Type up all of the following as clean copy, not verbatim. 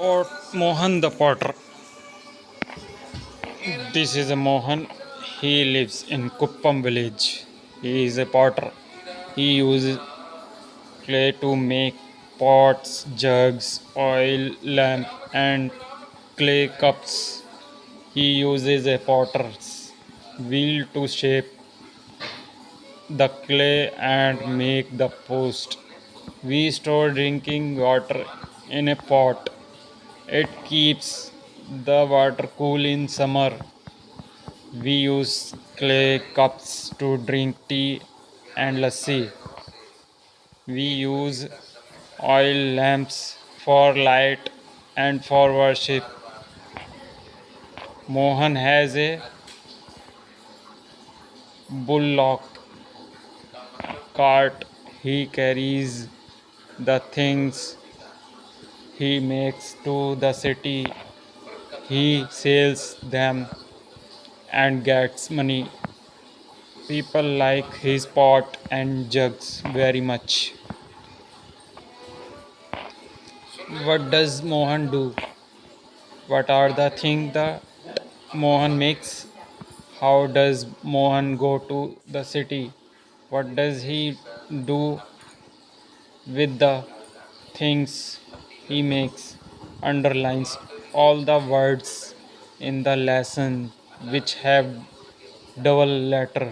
Mohan the potter. This is a Mohan. He lives in Kuppam village. He is a potter. He uses clay to make pots, jugs, oil lamp, and clay cups. He uses a potter's wheel to shape the clay and make the post. We store drinking water in a pot. It keeps the water cool in summer. We use clay cups to drink tea and lassi. We use oil lamps for light and for worship. Mohan has a bullock cart. He carries the things he makes to the city. He sells them and gets money. People like his pot and jugs very much. What does Mohan do? What are the things that Mohan makes? How does Mohan go to the city? What does he do with the things he makes? Underlines all the words in the lesson which have double letter.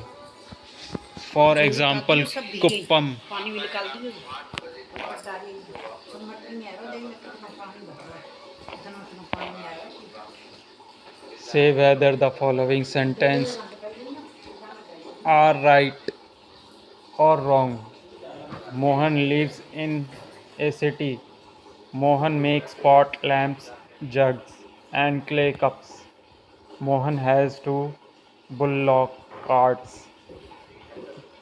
For example, Kuppam. Say whether the following sentence are right or wrong. Mohan lives in a city. Mohan makes pot lamps, jugs, and clay cups. Mohan has two bullock carts.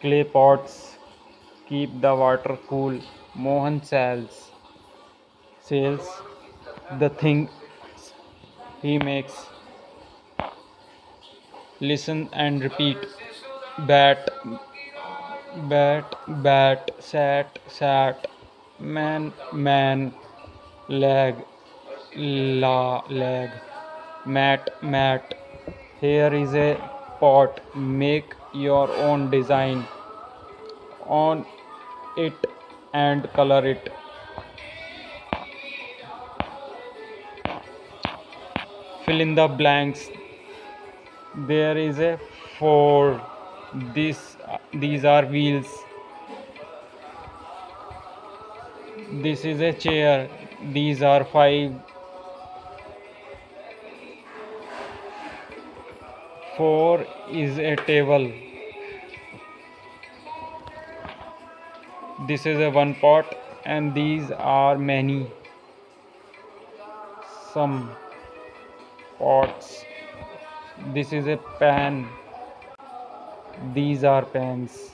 Clay pots keep the water cool. Mohan sells the things he makes. Listen and repeat. Bat, bat, sat, man, leg, leg, mat. Here is a pot. Make your own design on it and color it. Fill in the blanks. There is a four. These are wheels. This is a chair. These are five. Four is a table. This is a one pot, and these are many. Some pots. This is a pan. These are pans.